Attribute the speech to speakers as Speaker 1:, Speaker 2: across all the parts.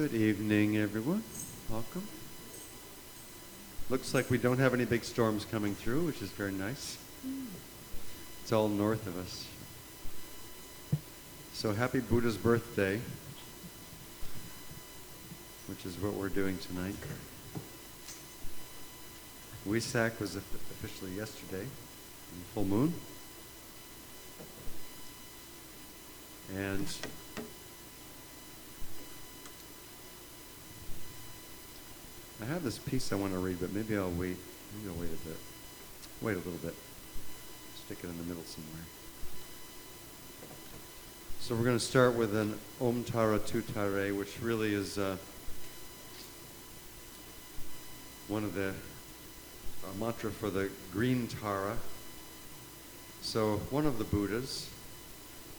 Speaker 1: Good evening, everyone. Welcome. Looks like we don't have any big storms coming through, which is very nice. It's all north of us. So happy Buddha's birthday, which is what we're doing tonight. Wesak was officially yesterday, full moon. And I have this piece I want to read, but maybe I'll wait. Maybe I'll wait a bit. Wait a little bit. Stick it in the middle somewhere. So we're going to start with an Om Tara Tu Tare, which really is one of the mantra for the green Tara. So one of the Buddhas,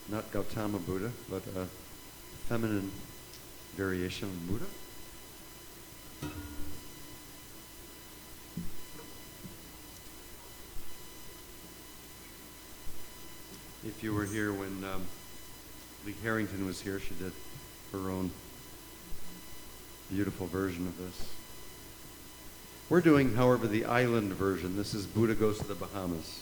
Speaker 1: not Gautama Buddha, but a feminine variation of Buddha. If you were here when Lee Harrington was here, she did her own beautiful version of this. We're doing, however, the island version. This is Buddha Goes to the Bahamas.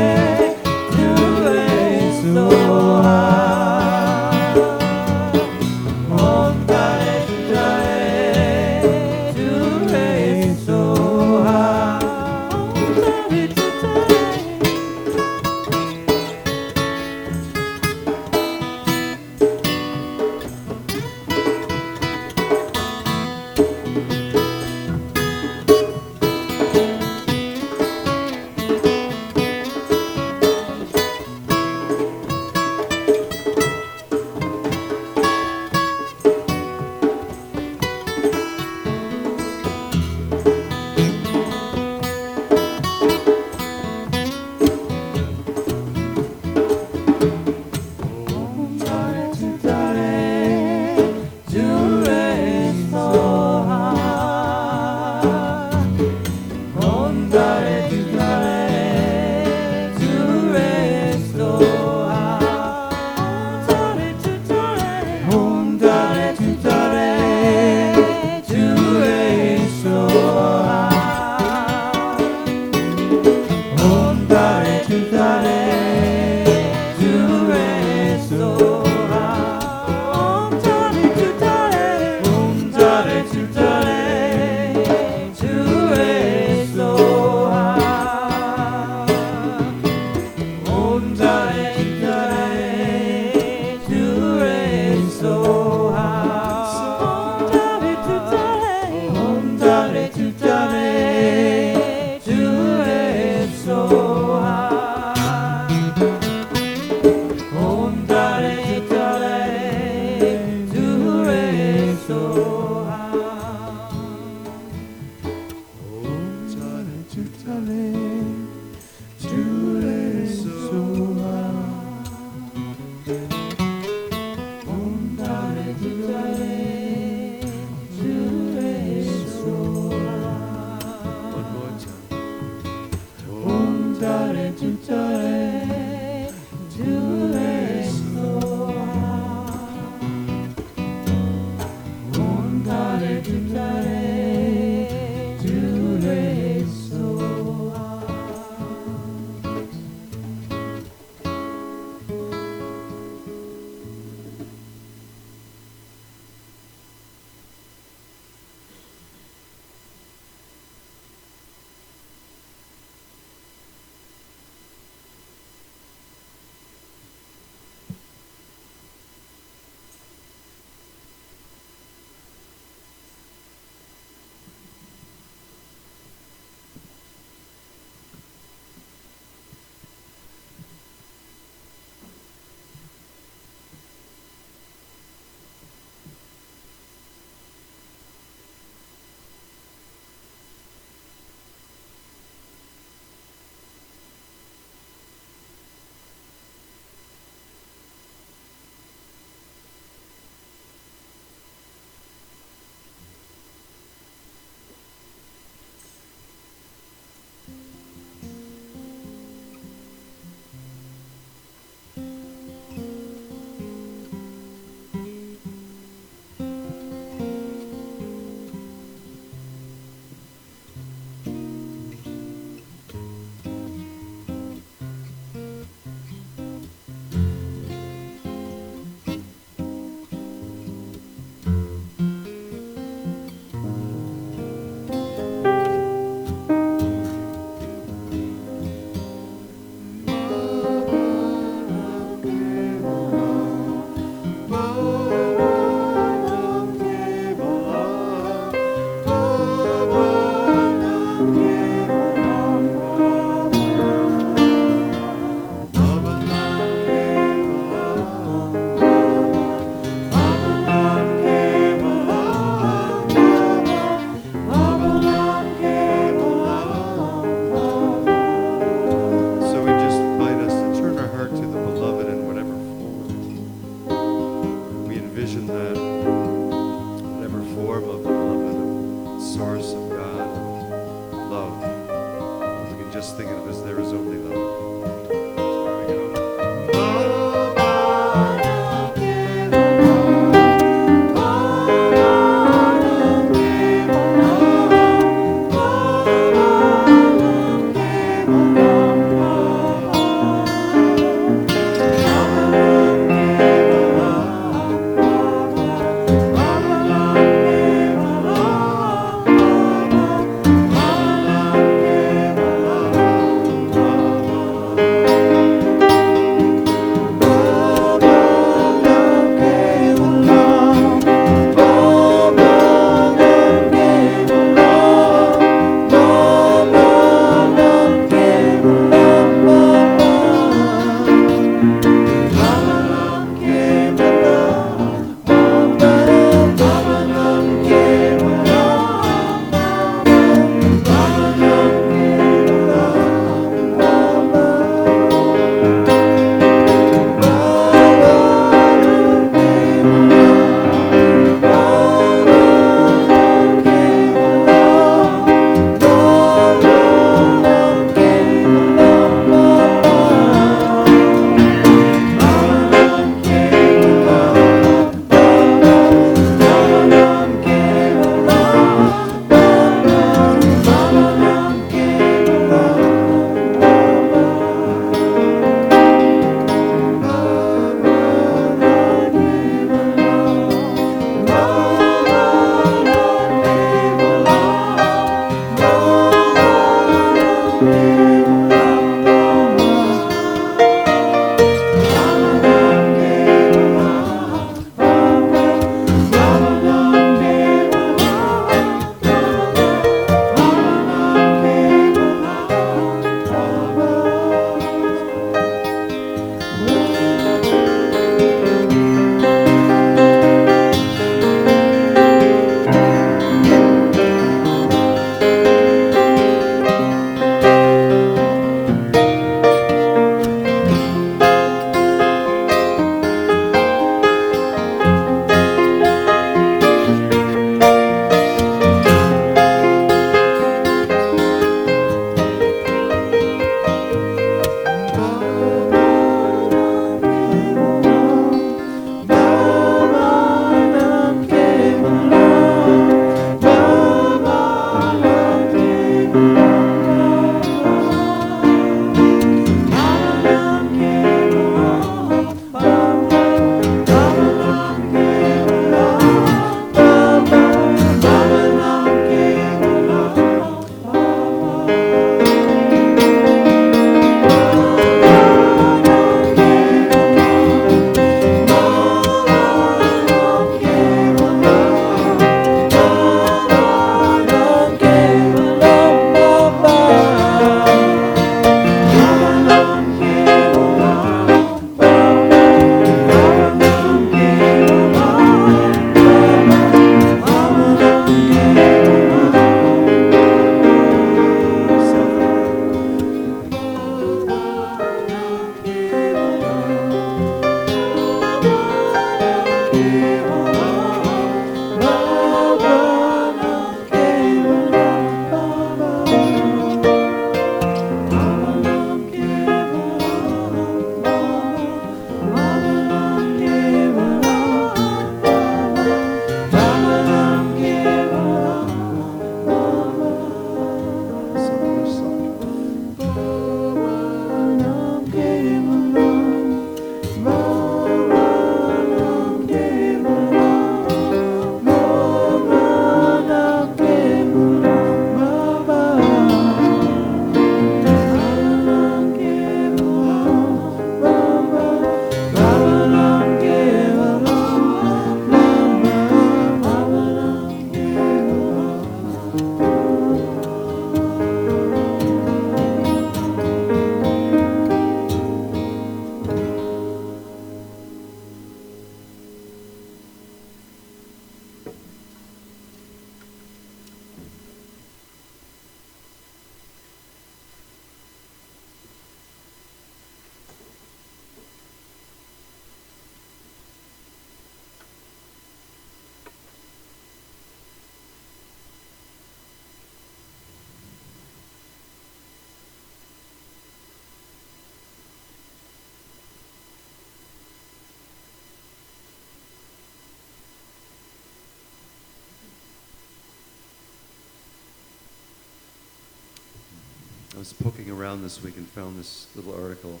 Speaker 1: I was poking around this week and found this little article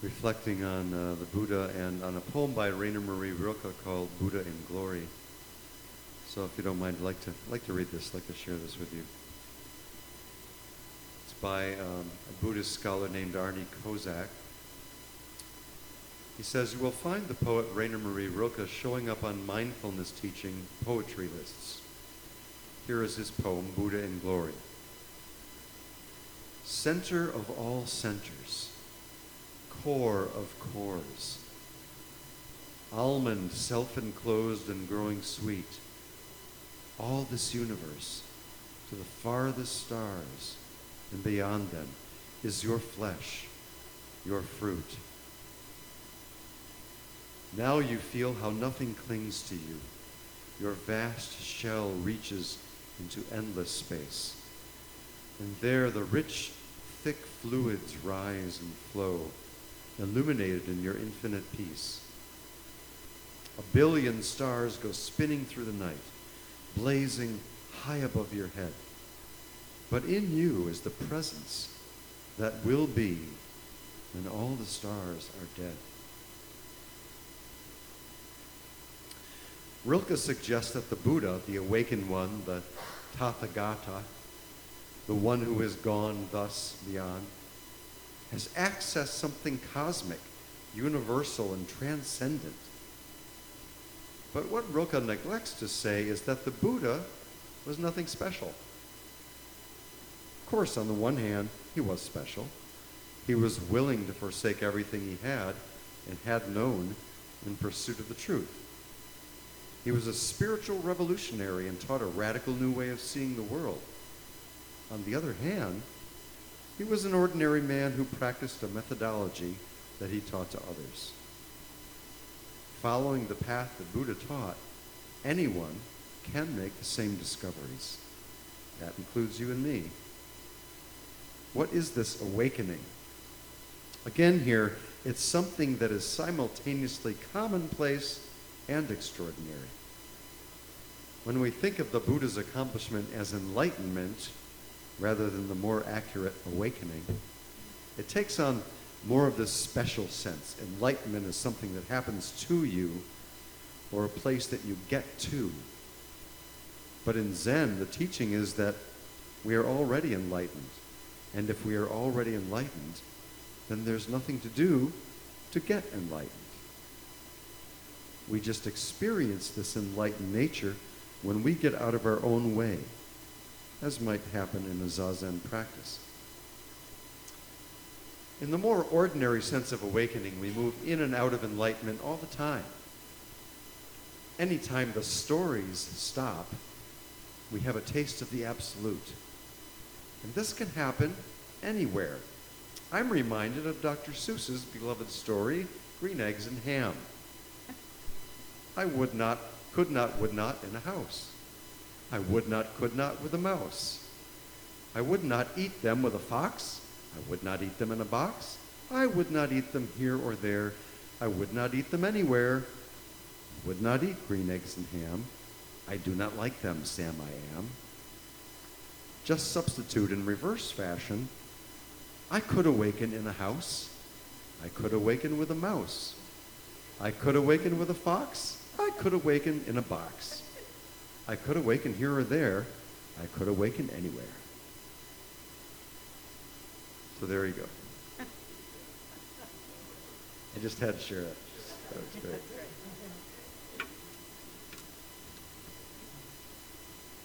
Speaker 1: reflecting on the Buddha and on a poem by Rainer Maria Rilke called Buddha in Glory. So if you don't mind, I'd like to read this, I'd like to share this with you. It's by a Buddhist scholar named Arne Kozak. He says, you will find the poet Rainer Maria Rilke showing up on mindfulness teaching poetry lists. Here is his poem, Buddha in Glory. Center of all centers, core of cores, almond self-enclosed and growing sweet, all this universe, to the farthest stars and beyond them, is your flesh, your fruit. Now you feel how nothing clings to you. Your vast shell reaches into endless space. And there the rich, thick fluids rise and flow, illuminated in your infinite peace. A billion stars go spinning through the night, blazing high above your head. But in you is the presence that will be when all the stars are dead. Rilke suggests that the Buddha, the awakened one, the Tathagata, the one who has gone thus beyond, has accessed something cosmic, universal, and transcendent. But what Rilke neglects to say is that the Buddha was nothing special. Of course, on the one hand, he was special. He was willing to forsake everything he had and had known in pursuit of the truth. He was a spiritual revolutionary and taught a radical new way of seeing the world. On the other hand, he was an ordinary man who practiced a methodology that he taught to others. Following the path that Buddha taught, anyone can make the same discoveries. That includes you and me. What is this awakening? Again here, it's something that is simultaneously commonplace and extraordinary. When we think of the Buddha's accomplishment as enlightenment, rather than the more accurate awakening, it takes on more of this special sense. Enlightenment is something that happens to you or a place that you get to. But in Zen, the teaching is that we are already enlightened. And if we are already enlightened, then there's nothing to do to get enlightened. We just experience this enlightened nature when we get out of our own way, as might happen in a Zazen practice. In the more ordinary sense of awakening, we move in and out of enlightenment all the time. Anytime the stories stop, we have a taste of the absolute. And this can happen anywhere. I'm reminded of Dr. Seuss's beloved story, Green Eggs and Ham. I would not, could not, would not in a house. I would not, could not with a mouse. I would not eat them with a fox. I would not eat them in a box. I would not eat them here or there. I would not eat them anywhere. I would not eat green eggs and ham. I do not like them, Sam I am. Just substitute in reverse fashion. I could awaken in a house. I could awaken with a mouse. I could awaken with a fox. I could awaken in a box. I could awaken here or there. I could awaken anywhere. So there you go. I just had to share it. That was great.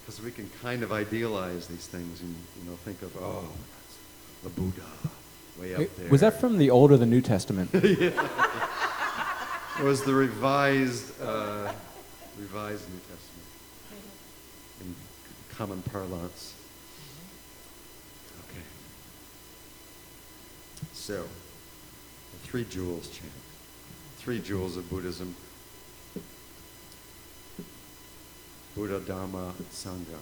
Speaker 1: Because we can kind of idealize these things and think of, the Buddha way up there.
Speaker 2: Was that from the Old or the New Testament?
Speaker 1: Yeah. It was the revised New Testament in common parlance. Okay. So, the three jewels chant. Three jewels of Buddhism. Buddha, Dharma, Sangha.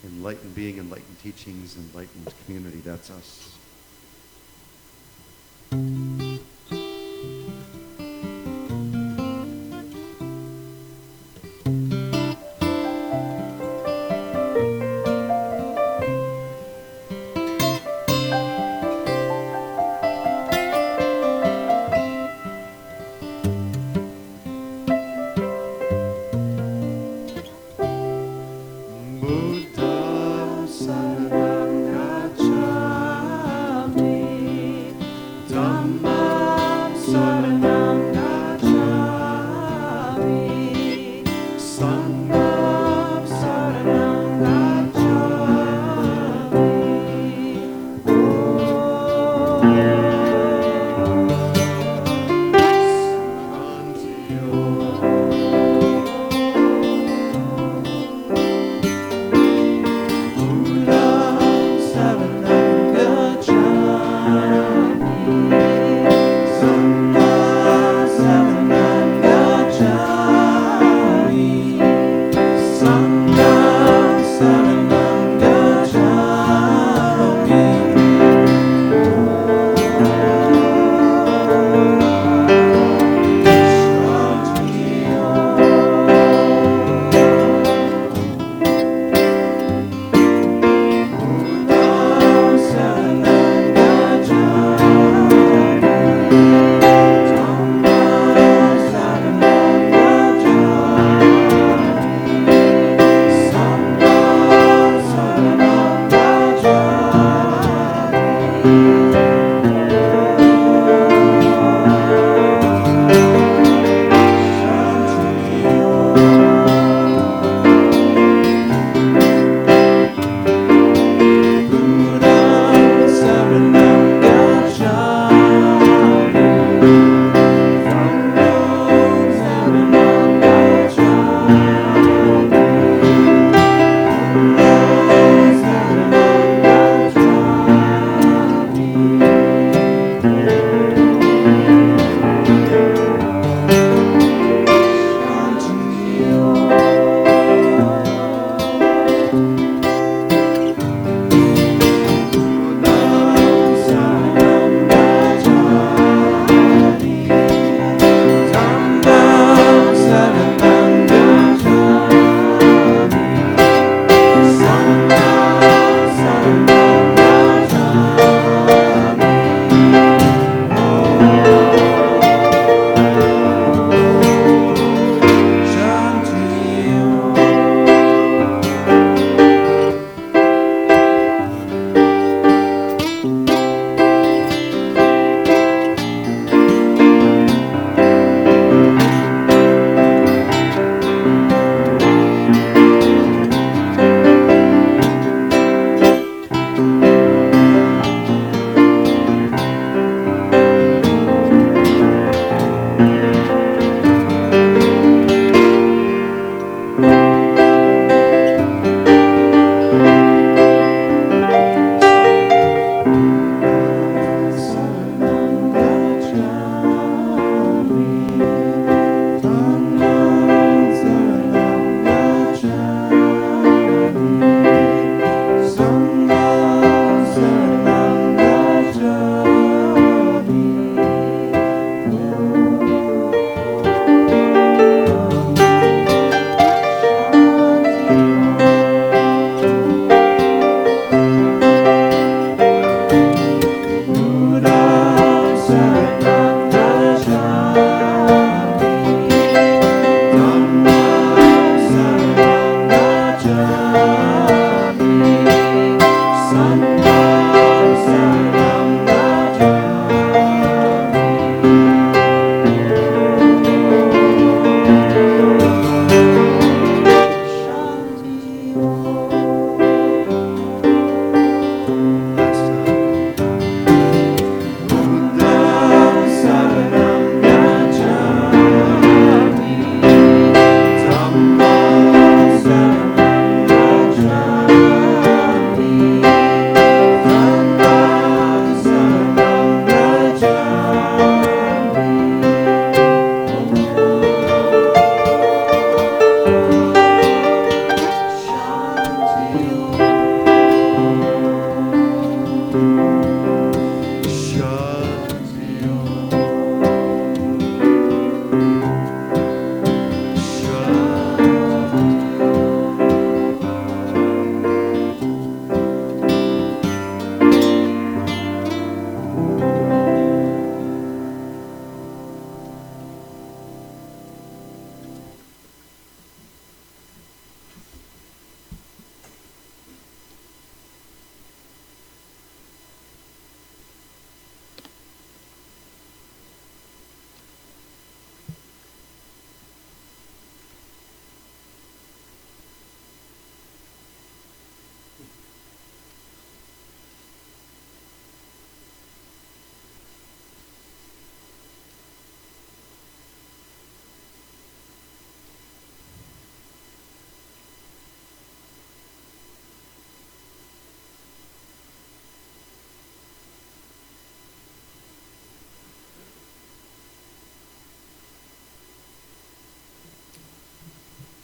Speaker 1: Enlightened being, enlightened teachings, enlightened community. That's us.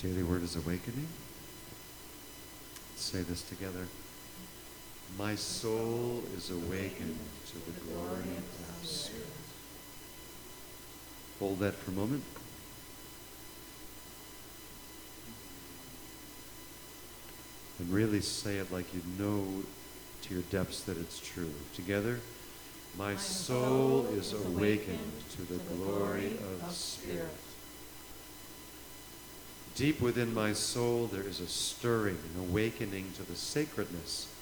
Speaker 1: Daily word is awakening. Let's say this together. My soul is awakened to the glory of the Spirit. Hold that for a moment. And really say it like you know to your depths that it's true. Together. My soul is awakened to the glory of the Spirit. Deep within my soul there is a stirring, an awakening to the sacredness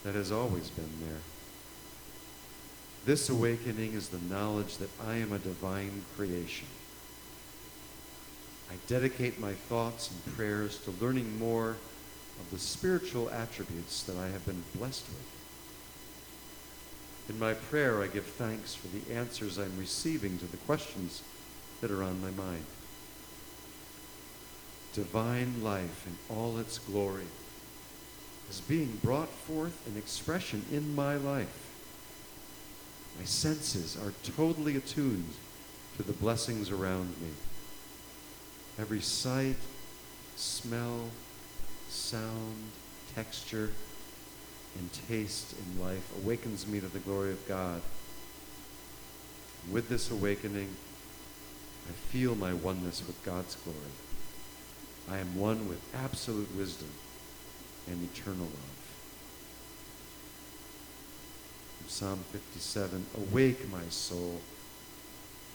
Speaker 1: that has always been there. This awakening is the knowledge that I am a divine creation. I dedicate my thoughts and prayers to learning more of the spiritual attributes that I have been blessed with. In my prayer, I give thanks for the answers I'm receiving to the questions that are on my mind. Divine life in all its glory is being brought forth in expression in my life. My senses are totally attuned to the blessings around me. Every sight, smell, sound, texture, and taste in life awakens me to the glory of God. With this awakening, I feel my oneness with God's glory. I am one with absolute wisdom and eternal love. From Psalm 57, awake my soul.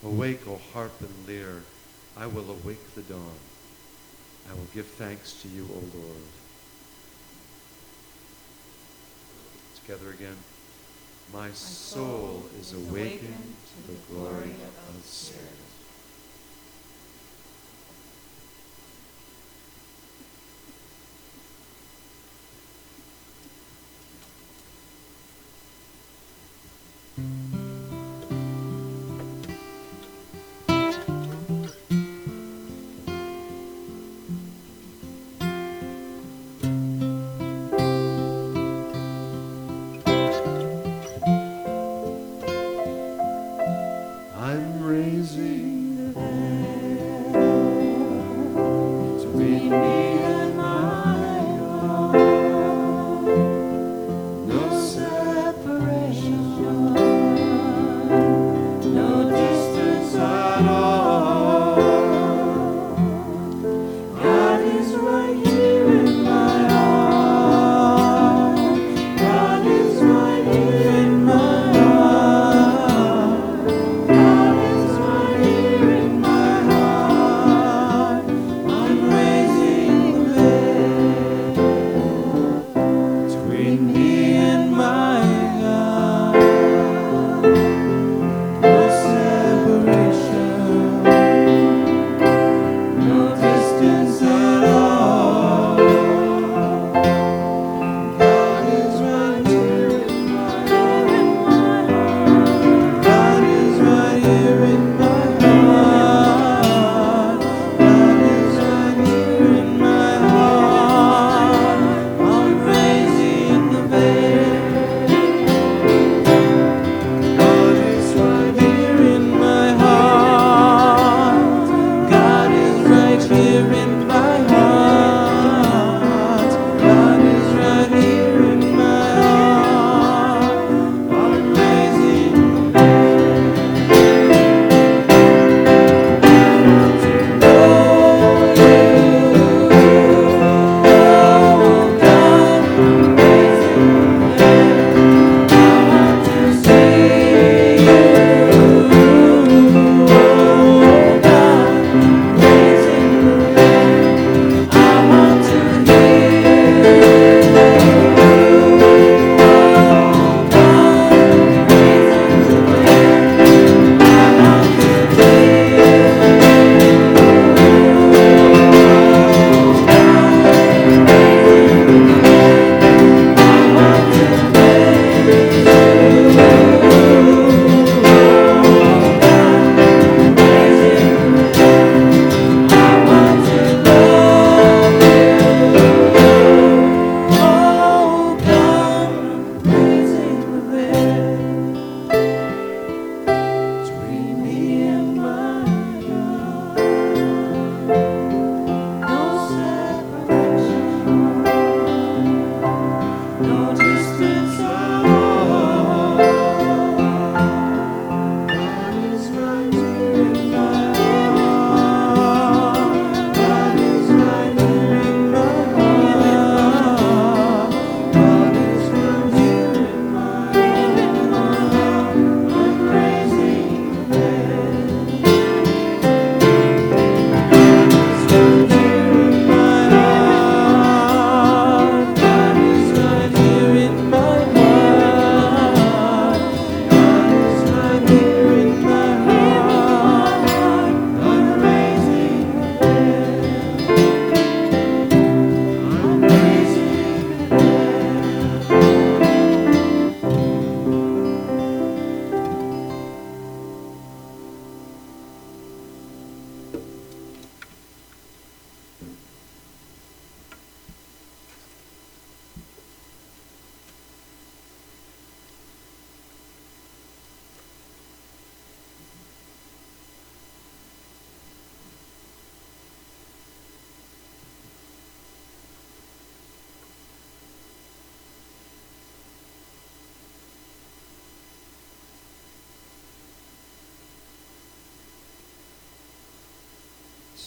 Speaker 1: Awake, O harp and lyre. I will awake the dawn. I will give thanks to you, O Lord. Together again. My soul is awakened to the glory of the Spirit. I'm raising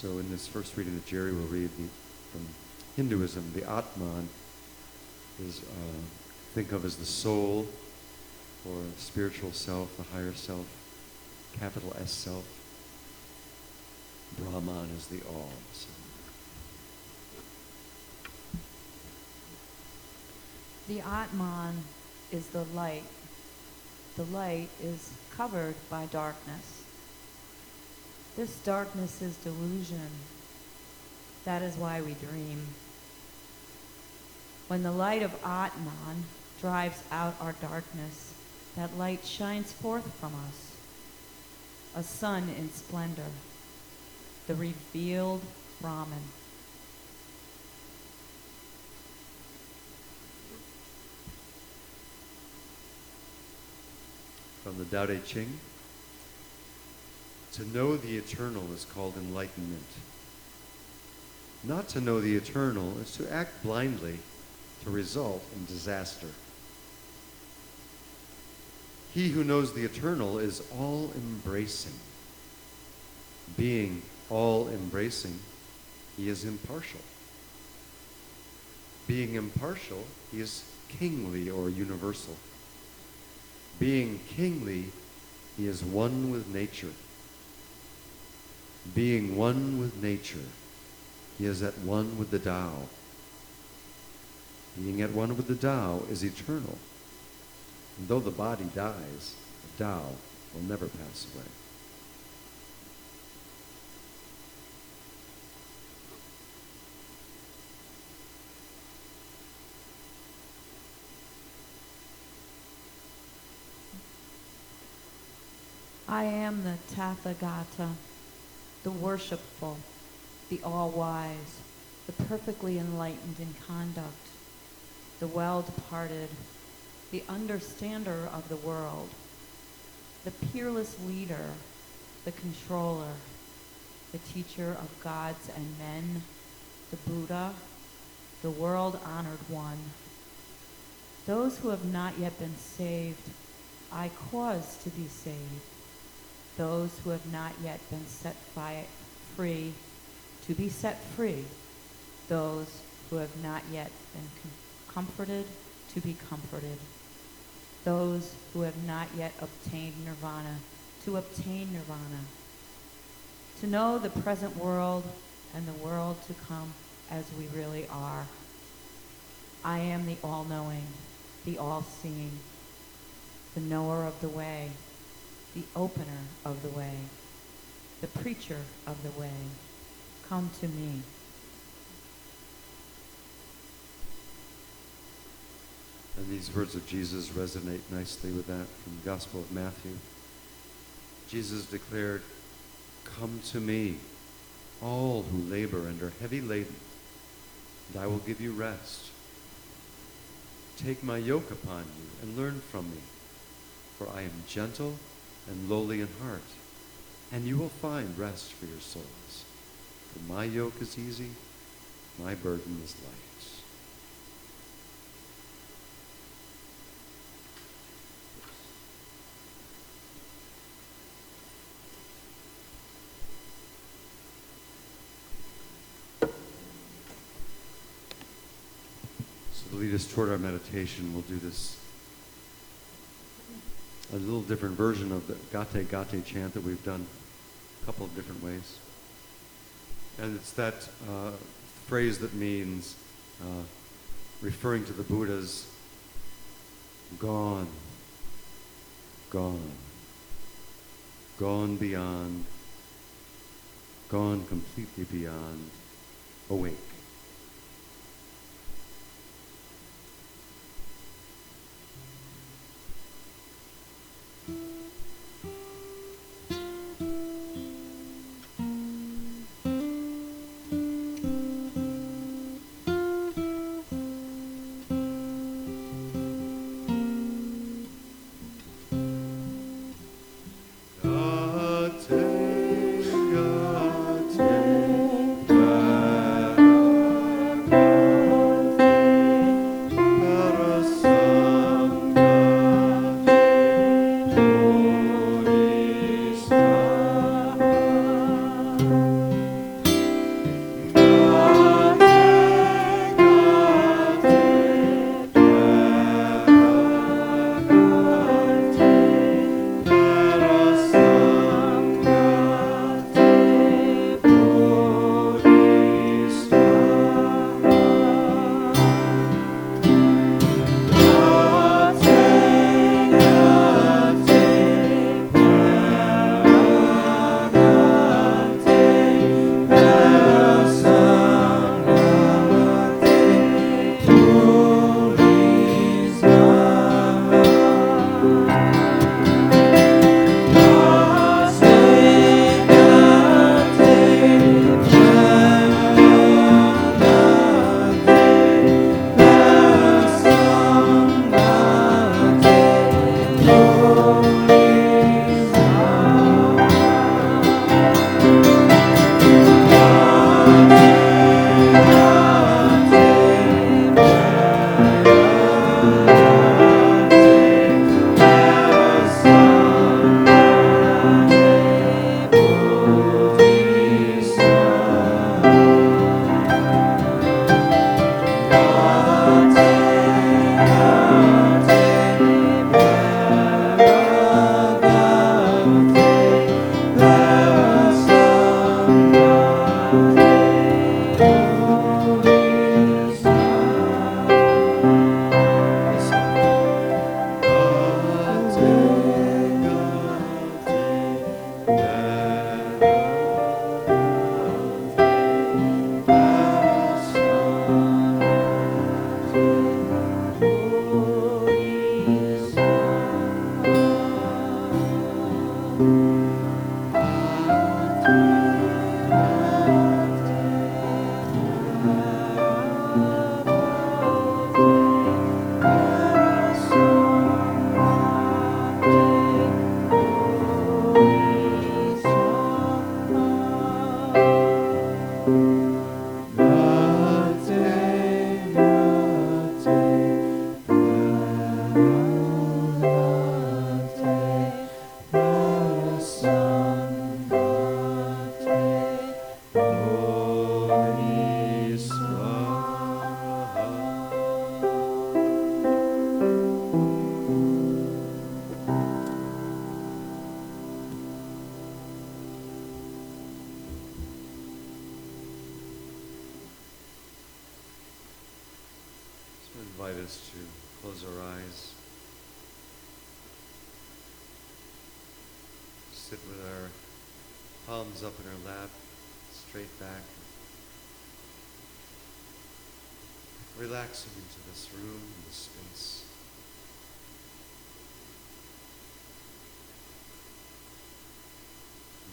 Speaker 1: So in this first reading that Gerri will read from Hinduism, the Atman is think of as the soul or spiritual self, the higher self, capital S self. Brahman is the all. So.
Speaker 3: The Atman is the light. The light is covered by darkness. This darkness is delusion. That is why we dream. When the light of Atman drives out our darkness, that light shines forth from us, a sun in splendor, the revealed Brahman.
Speaker 1: From the Tao Te Ching, to know the eternal is called enlightenment. Not to know the eternal is to act blindly, to result in disaster. He who knows the eternal is all-embracing. Being all-embracing, he is impartial. Being impartial, he is kingly or universal. Being kingly, he is one with nature. Being one with nature, he is at one with the Tao. Being at one with the Tao is eternal. And though the body dies, the Tao will never pass away.
Speaker 3: I am the Tathagata, the worshipful, the all-wise, the perfectly enlightened in conduct, the well-departed, the understander of the world, the peerless leader, the controller, the teacher of gods and men, the Buddha, the world-honored one. Those who have not yet been saved, I cause to be saved. Those who have not yet been set free, to be set free. Those who have not yet been comforted, to be comforted. Those who have not yet obtained nirvana, to obtain nirvana. To know the present world and the world to come as we really are. I am the all-knowing, the all-seeing, the knower of the way, the opener of the way, the preacher of the way. Come to me.
Speaker 1: And these words of Jesus resonate nicely with that from the Gospel of Matthew. Jesus declared, "Come to me, all who labor and are heavy laden, and I will give you rest. Take my yoke upon you and learn from me, for I am gentle and lowly in heart, and you will find rest for your souls. For my yoke is easy, my burden is light." So to lead us toward our meditation, we'll do this a little different version of the Gate Gate chant that we've done a couple of different ways. And it's that phrase that means referring to the Buddha's gone, gone, gone beyond, gone completely beyond, awake. Gate, gate, So I invite us to close our eyes, sit with our palms up in our lap, straight back, relaxing into this room, this space.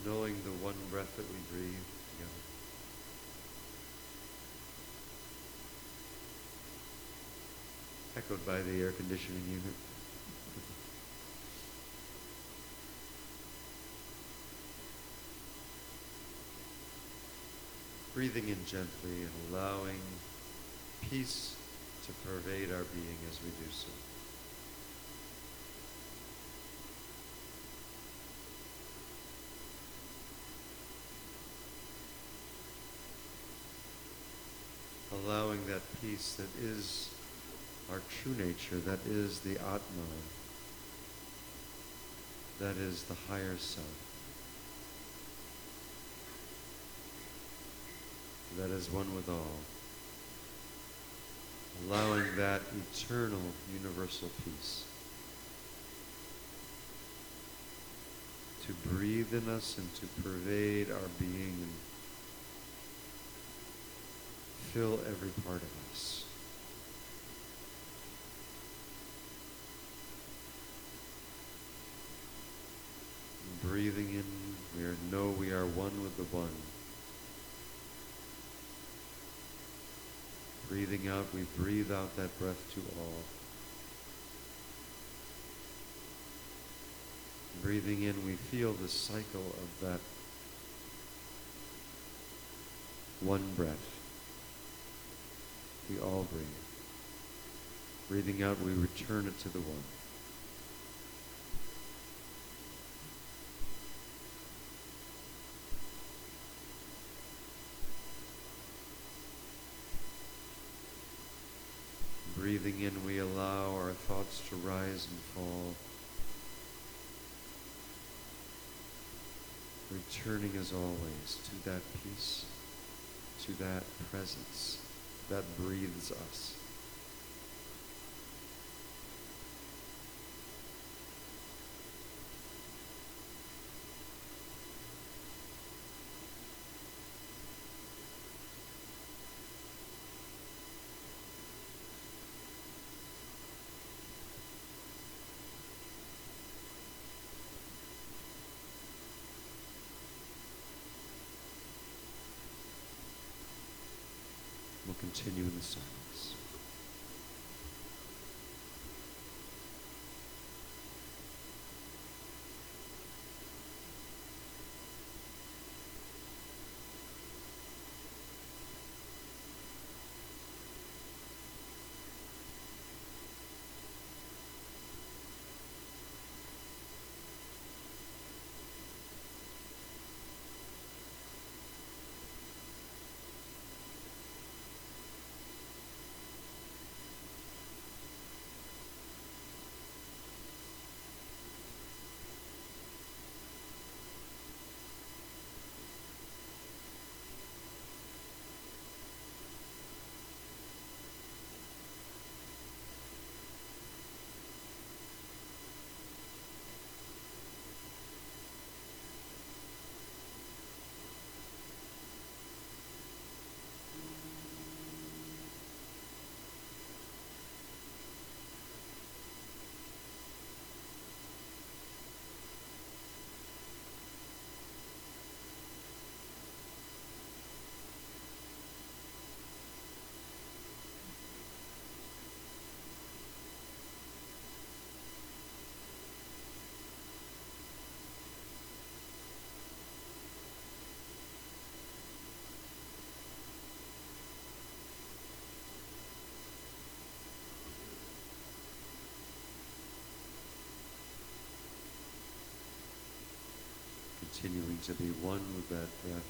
Speaker 1: Knowing the one breath that we breathe together. Echoed by the air conditioning unit. Breathing in gently and allowing peace to pervade our being as we do so. Allowing that peace that is our true nature, that is the Atma, that is the higher self, that is one with all. Allowing that eternal, universal peace to breathe in us and to pervade our being and fill every part of us. And breathing in, we are one with the one. Breathing out, we breathe out that breath to all. Breathing in, we feel the cycle of that one breath. We all breathe. Breathing out, we return it to the one. Breathing in, we allow our thoughts to rise and fall. Returning as always to that peace, to that presence that breathes us. We'll continue in the silence. Continuing to be one with that breath.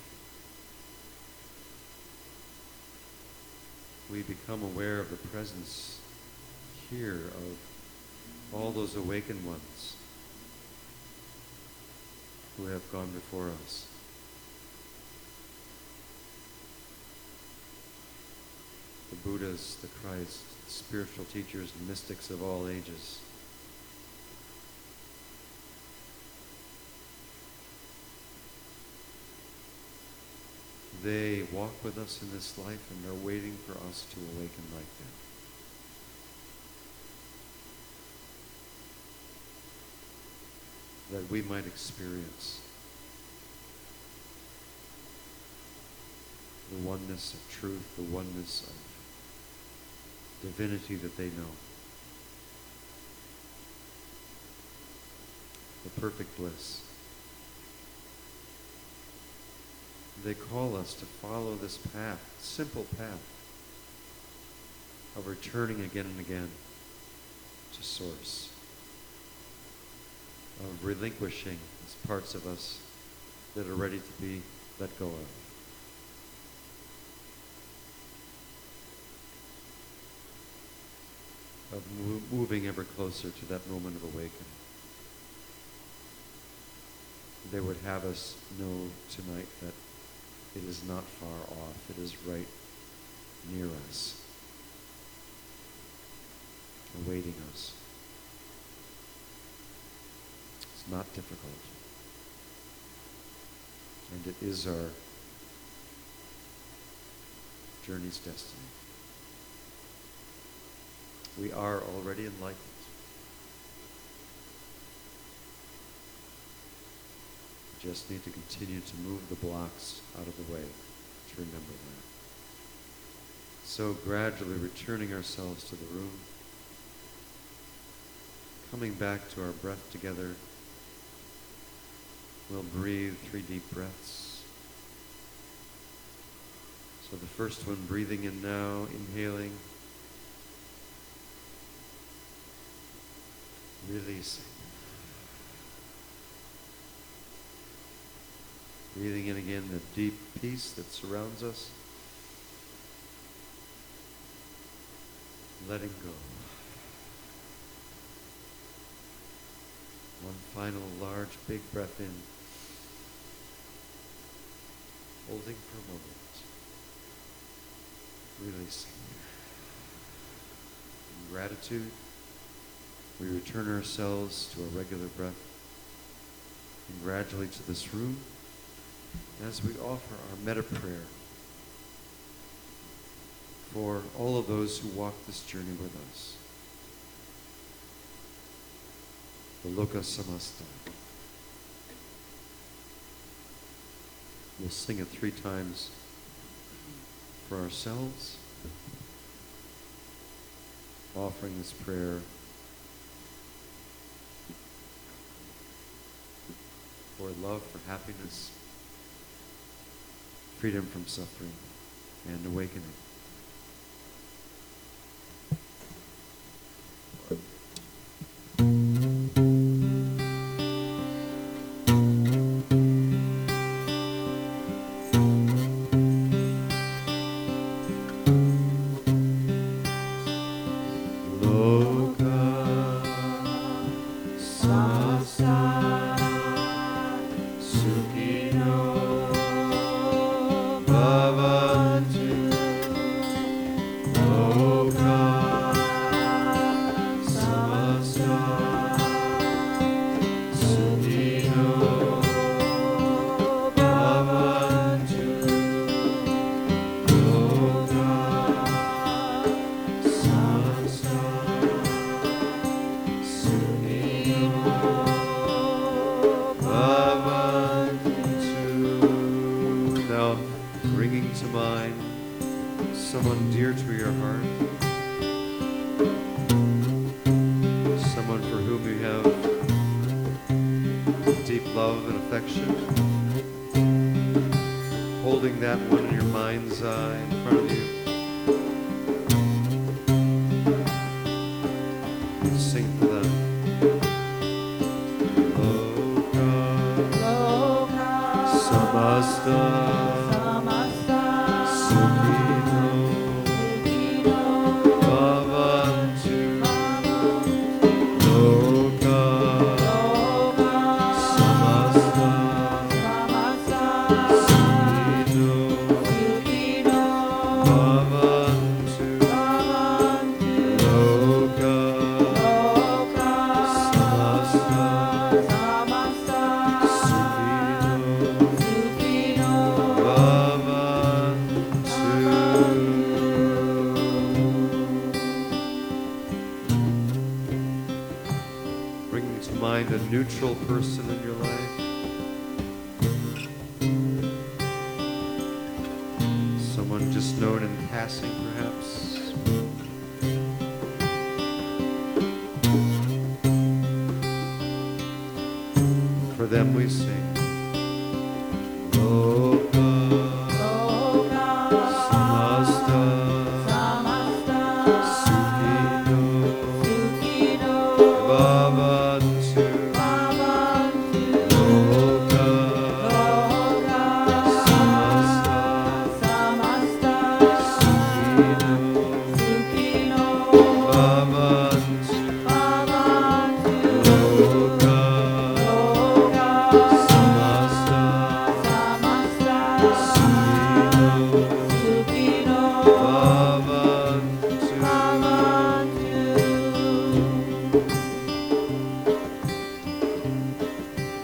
Speaker 1: We become aware of the presence here of all those awakened ones who have gone before us. the Buddhas, the Christ, the spiritual teachers and mystics of all ages. They walk with us in this life and they're waiting for us to awaken like them. That we might experience the oneness of truth, the oneness of divinity that they know. The perfect bliss. They call us to follow this path, simple path of returning again and again to Source, of relinquishing these parts of us that are ready to be let go of moving ever closer to that moment of awakening. They would have us know tonight that it is not far off. It is right near us, awaiting us. It's not difficult. And it is our journey's destiny. We are already enlightened. We just need to continue to move the blocks out of the way to remember that. So gradually returning ourselves to the room, coming back to our breath together. We'll breathe 3 deep breaths. So the first one, breathing in now, inhaling. Releasing. Breathing in again the deep peace that surrounds us. Letting go. One final large big breath in. Holding for a moment. Releasing. In gratitude, we return ourselves to a regular breath and gradually to this room as we offer our metta prayer for all of those who walk this journey with us. The Loka Samasta. We'll sing it 3 times for ourselves, offering this prayer for love, for happiness, freedom from suffering, and awakening. Someone dear to your heart, someone for whom you have deep love and affection, holding that one in your mind's eye in front of you. You sing for them. Loka Samasta Samasta mind a neutral person in your life. Someone just known in passing, perhaps. For them we sing.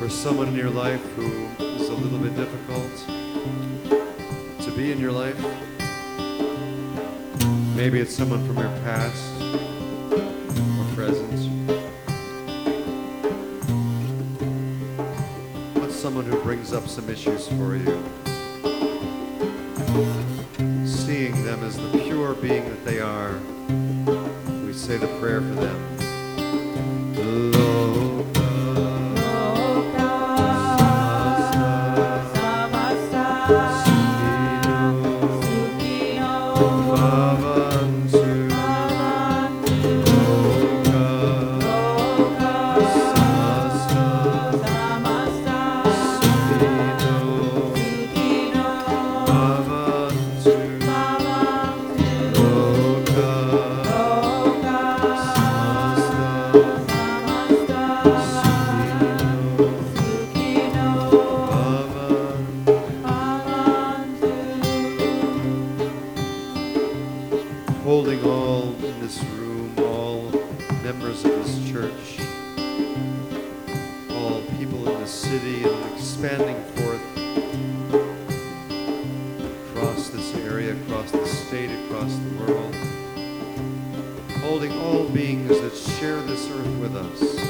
Speaker 1: Someone in your life who is a little bit difficult to be in your life. Maybe it's someone from your past or present. But someone who brings up some issues for you. Seeing them as the pure being that they are, we say the prayer for them. Holding all in this room, all members of this church, all people in the city, and expanding forth across this area, across the state, across the world, holding all beings that share this earth with us.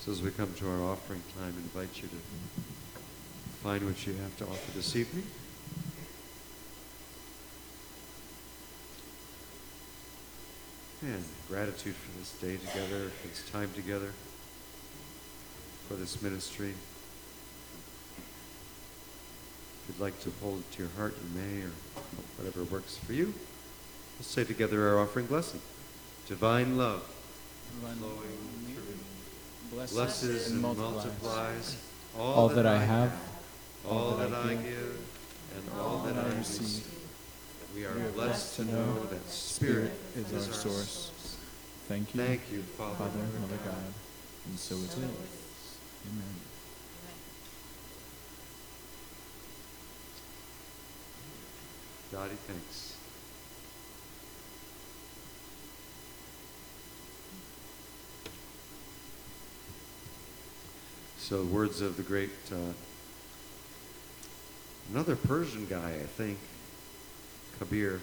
Speaker 1: So as we come to our offering time, I invite you to find what you have to offer this evening. And gratitude for this day together, for this time together, for this ministry. If you'd like to hold it to your heart, you may, or whatever works for you. Let's say together our offering blessing. Divine love, flowing through, blesses and multiplies
Speaker 2: all that I have,
Speaker 1: all that I give, and all that I receive. We are blessed to know that Spirit is our source.
Speaker 2: Thank you,
Speaker 1: Thank you, Father,
Speaker 2: Mother God, and so it is. Amen.
Speaker 1: Daddy, thanks. So words of the great, another Persian guy, I think, Kabir.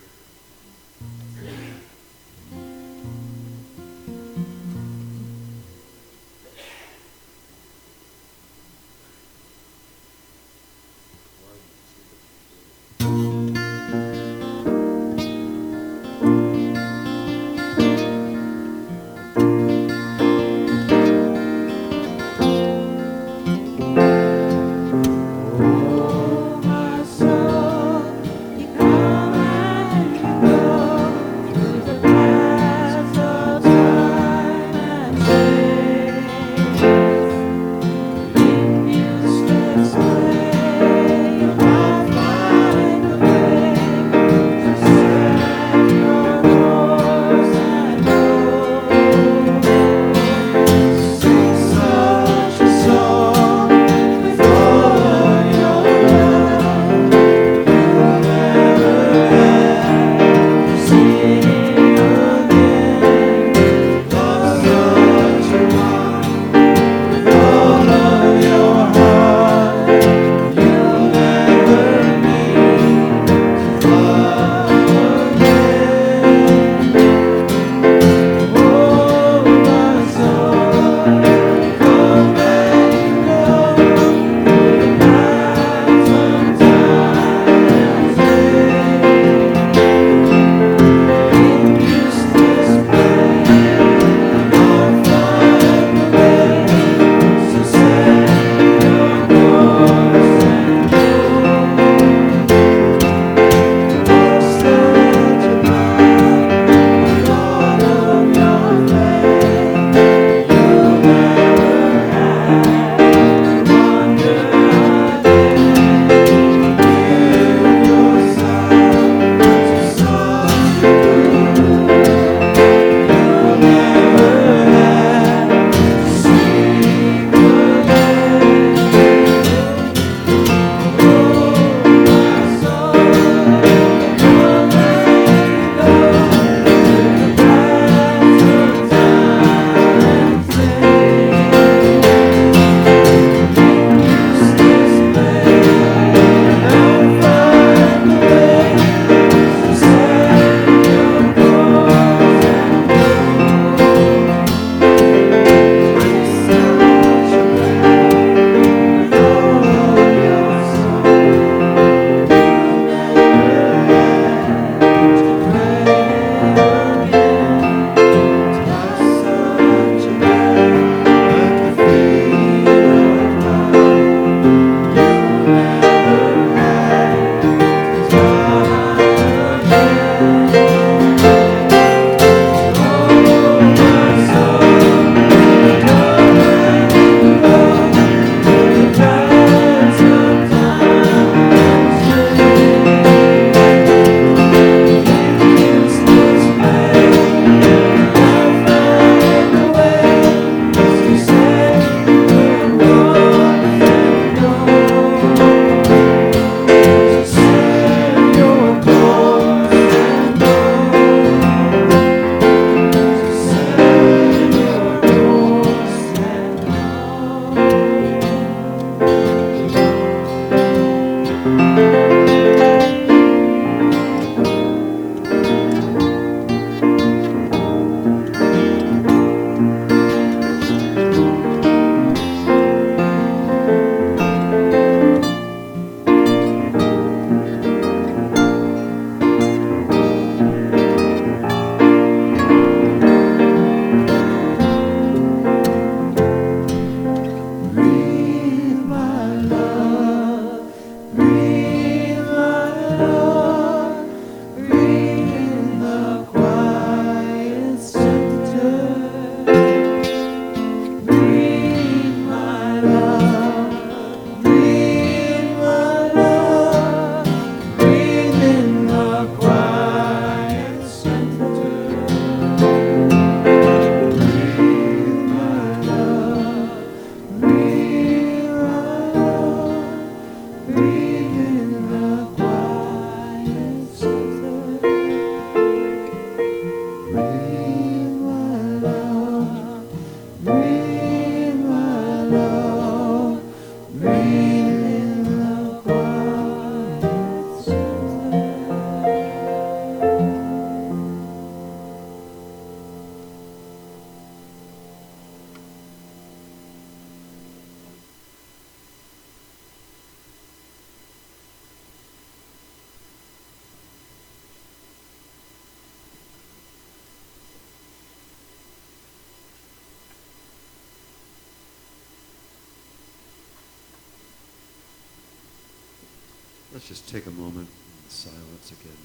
Speaker 1: Let's just take a moment in silence again.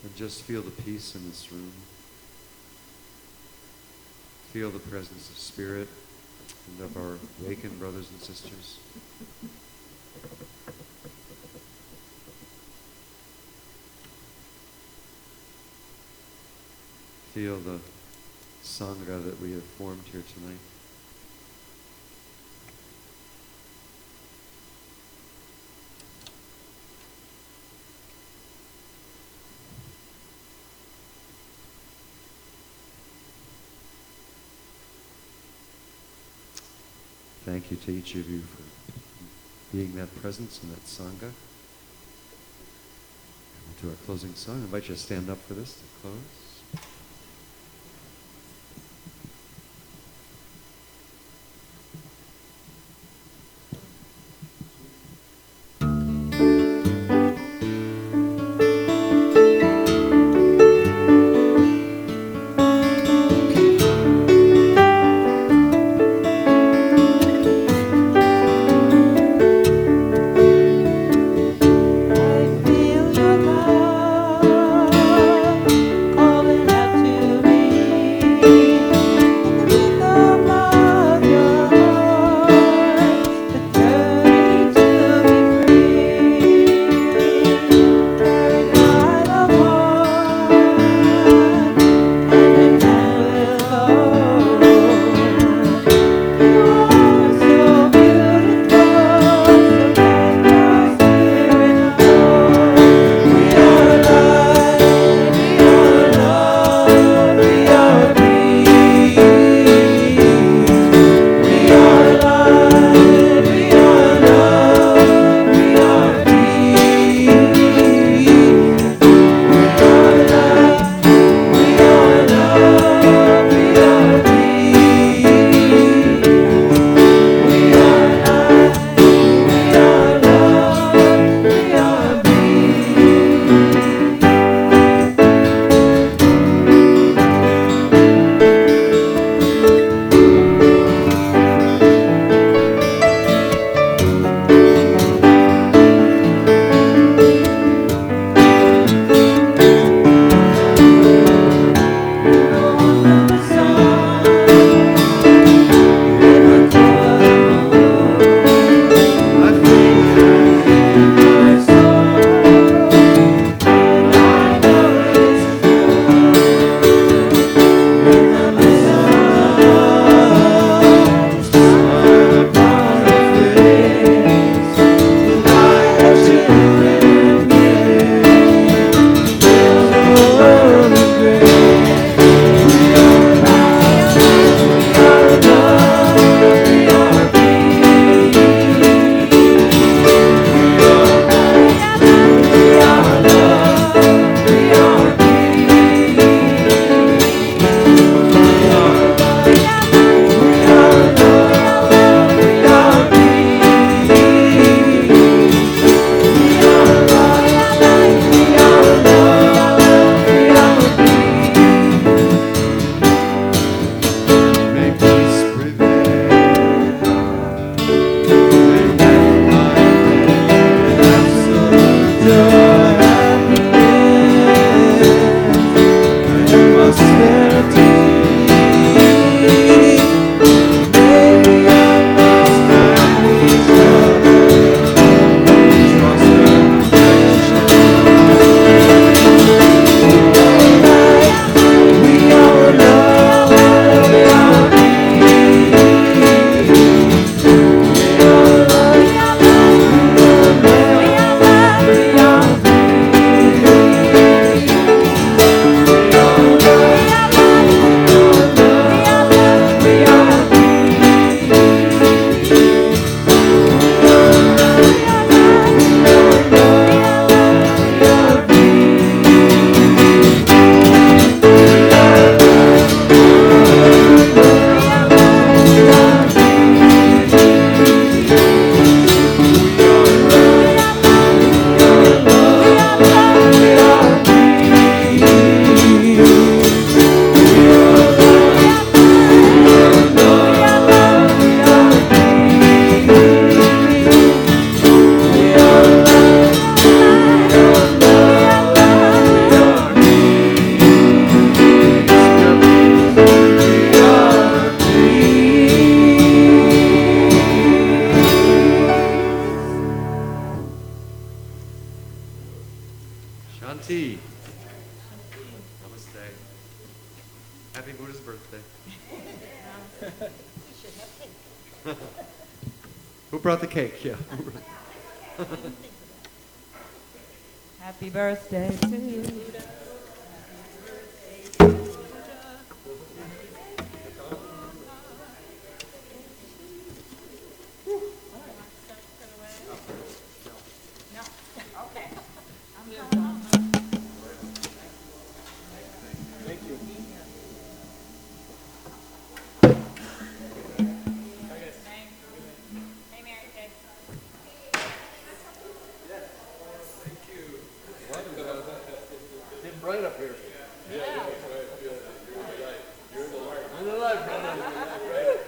Speaker 1: And just feel the peace in this room. Feel the presence of Spirit and of our awakened brothers and sisters. Feel the Sangha that we have formed here tonight. Thank you to each of you for being that presence in that Sangha. To our closing song, I invite you to stand up for this to close.
Speaker 4: All
Speaker 1: Shanti. Namaste. Happy Buddha's birthday. Who brought the cake? Yeah.
Speaker 3: Happy birthday to you.
Speaker 1: Right up here. Yeah. You're the light, brother.